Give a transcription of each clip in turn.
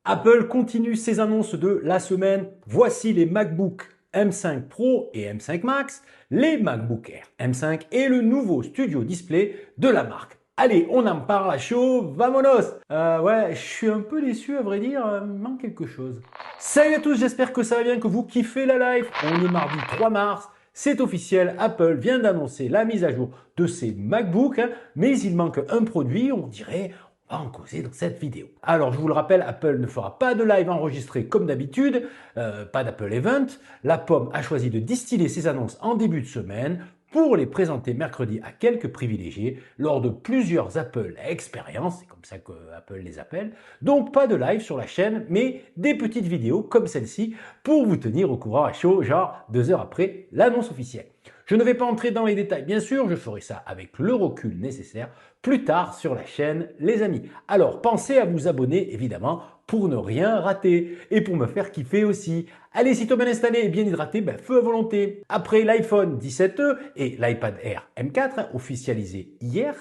Apple continue ses annonces de la semaine. Voici les MacBook M5 Pro et M5 Max, les MacBook Air M5 et le nouveau Studio Display de la marque. Allez, on en parle à chaud, vamonos. Ouais, je suis un peu déçu à vrai dire, il me manque quelque chose. Salut à tous, j'espère que ça va bien, que vous kiffez la live. On est mardi 3 mars, c'est officiel, Apple vient d'annoncer la mise à jour de ses MacBooks, mais il manque un produit, on dirait... On va en causer dans cette vidéo. Alors, je vous le rappelle, Apple ne fera pas de live enregistré comme d'habitude, pas d'Apple Event. La pomme a choisi de distiller ses annonces en début de semaine pour les présenter mercredi à quelques privilégiés lors de plusieurs Apple Experience, c'est comme ça que Apple les appelle. Donc, pas de live sur la chaîne, mais des petites vidéos comme celle-ci pour vous tenir au courant à chaud, genre 2 heures après l'annonce officielle. Je ne vais pas entrer dans les détails, bien sûr, je ferai ça avec le recul nécessaire plus tard sur la chaîne, les amis. Alors, pensez à vous abonner, évidemment, pour ne rien rater et pour me faire kiffer aussi. Allez, sitôt bien installé et bien hydraté, feu à volonté. Après l'iPhone 17e et l'iPad Air M4, officialisé hier,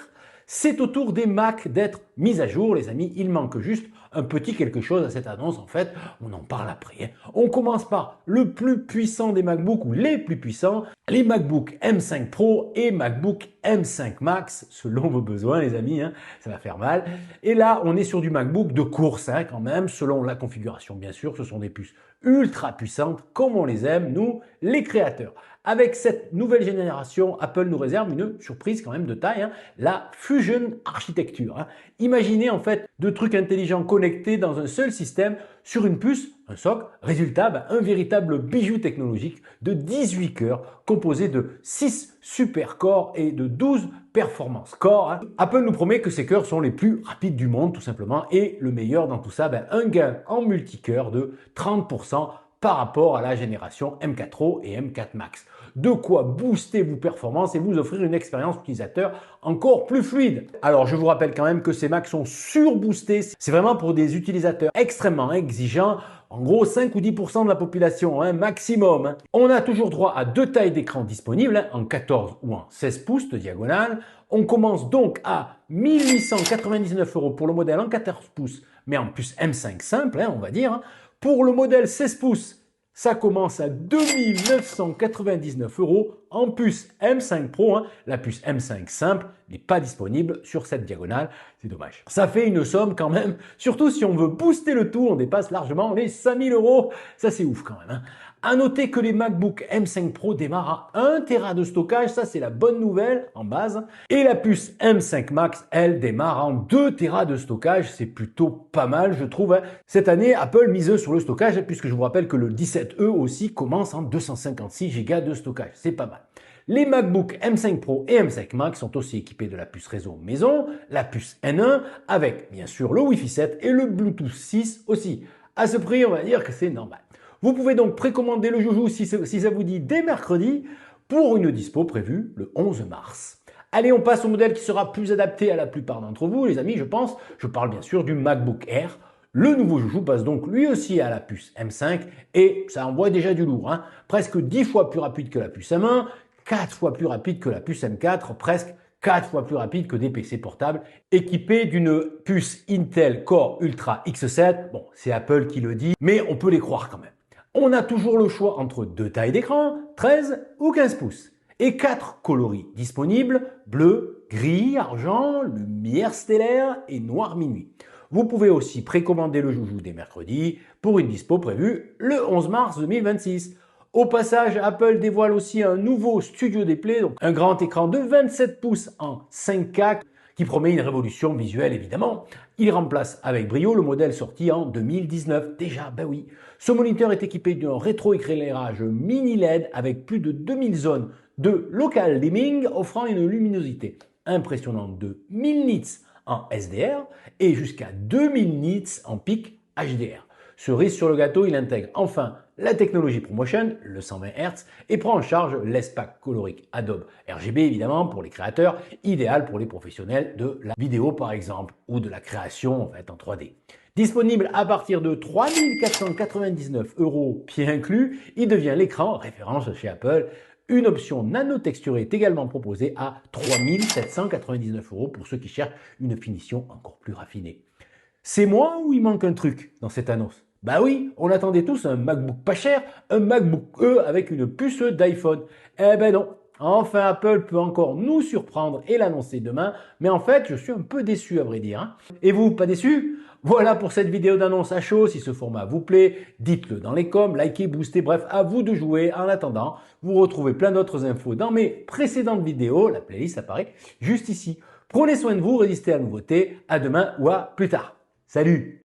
c'est au tour des Mac d'être mis à jour, les amis. Il manque juste un petit quelque chose à cette annonce. En fait, on en parle après. On commence par le plus puissant des MacBooks ou les plus puissants, les MacBook M5 Pro et MacBook M5 Max, selon vos besoins, les amis. Ça va faire mal. Et là, on est sur du MacBook de course, quand même, selon la configuration, bien sûr. Ce sont des puces ultra puissantes, comme on les aime, nous, les créateurs. Avec cette nouvelle génération, Apple nous réserve une surprise quand même de taille, la Fusion Architecture. Imaginez en fait deux trucs intelligents connectés dans un seul système sur une puce, un socle. Résultat, un véritable bijou technologique de 18 cœurs composé de 6 super cores et de 12 performance core. Apple nous promet que ces cœurs sont les plus rapides du monde tout simplement et le meilleur dans tout ça, un gain en multicœur de 30% par rapport à la génération M4 Pro et M4 Max. De quoi booster vos performances et vous offrir une expérience utilisateur encore plus fluide. Alors je vous rappelle quand même que ces Macs sont surboostés. C'est vraiment pour des utilisateurs extrêmement exigeants. En gros, 5 ou 10% de la population, maximum. On a toujours droit à 2 tailles d'écran disponibles, en 14 ou en 16 pouces de diagonale. On commence donc à 1899 € pour le modèle en 14 pouces, mais en puce M5 simple, on va dire. Pour le modèle 16 pouces, ça commence à 2999 € en puce M5 Pro. La puce M5 simple n'est pas disponible sur cette diagonale. C'est dommage. Ça fait une somme quand même. Surtout si on veut booster le tout, on dépasse largement les 5000 €. Ça, c'est ouf quand même. À noter que les MacBook M5 Pro démarrent à 1 Tera de stockage, ça c'est la bonne nouvelle en base. Et la puce M5 Max, elle démarre en 2 Tera de stockage, c'est plutôt pas mal je trouve. Cette année, Apple mise sur le stockage, puisque je vous rappelle que le 17e aussi commence en 256 Go de stockage, c'est pas mal. Les MacBook M5 Pro et M5 Max sont aussi équipés de la puce réseau maison, la puce N1, avec bien sûr le Wi-Fi 7 et le Bluetooth 6 aussi. À ce prix, on va dire que c'est normal. Vous pouvez donc précommander le joujou si ça vous dit dès mercredi pour une dispo prévue le 11 mars. Allez, on passe au modèle qui sera plus adapté à la plupart d'entre vous, les amis, je pense. Je parle bien sûr du MacBook Air. Le nouveau joujou passe donc lui aussi à la puce M5 et ça envoie déjà du lourd. Presque 10 fois plus rapide que la puce M1, 4 fois plus rapide que la puce M4, presque 4 fois plus rapide que des PC portables équipés d'une puce Intel Core Ultra X7. Bon, c'est Apple qui le dit, mais on peut les croire quand même. On a toujours le choix entre 2 tailles d'écran, 13 ou 15 pouces, et 4 coloris disponibles, bleu, gris, argent, lumière stellaire et noir minuit. Vous pouvez aussi précommander le joujou dès mercredi pour une dispo prévue le 11 mars 2026. Au passage, Apple dévoile aussi un nouveau Studio Display, donc un grand écran de 27 pouces en 5K qui promet une révolution visuelle évidemment. Il remplace avec brio le modèle sorti en 2019. Déjà, oui. Ce moniteur est équipé d'un rétroéclairage mini LED avec plus de 2000 zones de local dimming offrant une luminosité impressionnante de 1000 nits en SDR et jusqu'à 2000 nits en pic HDR. Cerise sur le gâteau, il intègre enfin la technologie ProMotion, le 120 Hz, et prend en charge l'espace colorique Adobe RGB évidemment pour les créateurs, idéal pour les professionnels de la vidéo par exemple, ou de la création en 3D. Disponible à partir de 3499 € pied inclus, il devient l'écran référence chez Apple. Une option nano-texturée est également proposée à 3799 € pour ceux qui cherchent une finition encore plus raffinée. C'est moi ou il manque un truc dans cette annonce? Bah oui, on attendait tous un MacBook pas cher, un MacBook E avec une puce d'iPhone. Eh ben non, enfin Apple peut encore nous surprendre et l'annoncer demain, mais en fait je suis un peu déçu à vrai dire, hein. Et vous, pas déçu? Voilà pour cette vidéo d'annonce à chaud. Si ce format vous plaît, dites-le dans les coms, likez, boostez, bref, à vous de jouer. En attendant, vous retrouvez plein d'autres infos dans mes précédentes vidéos. La playlist apparaît juste ici. Prenez soin de vous, résistez à la nouveauté. À demain ou à plus tard. Salut!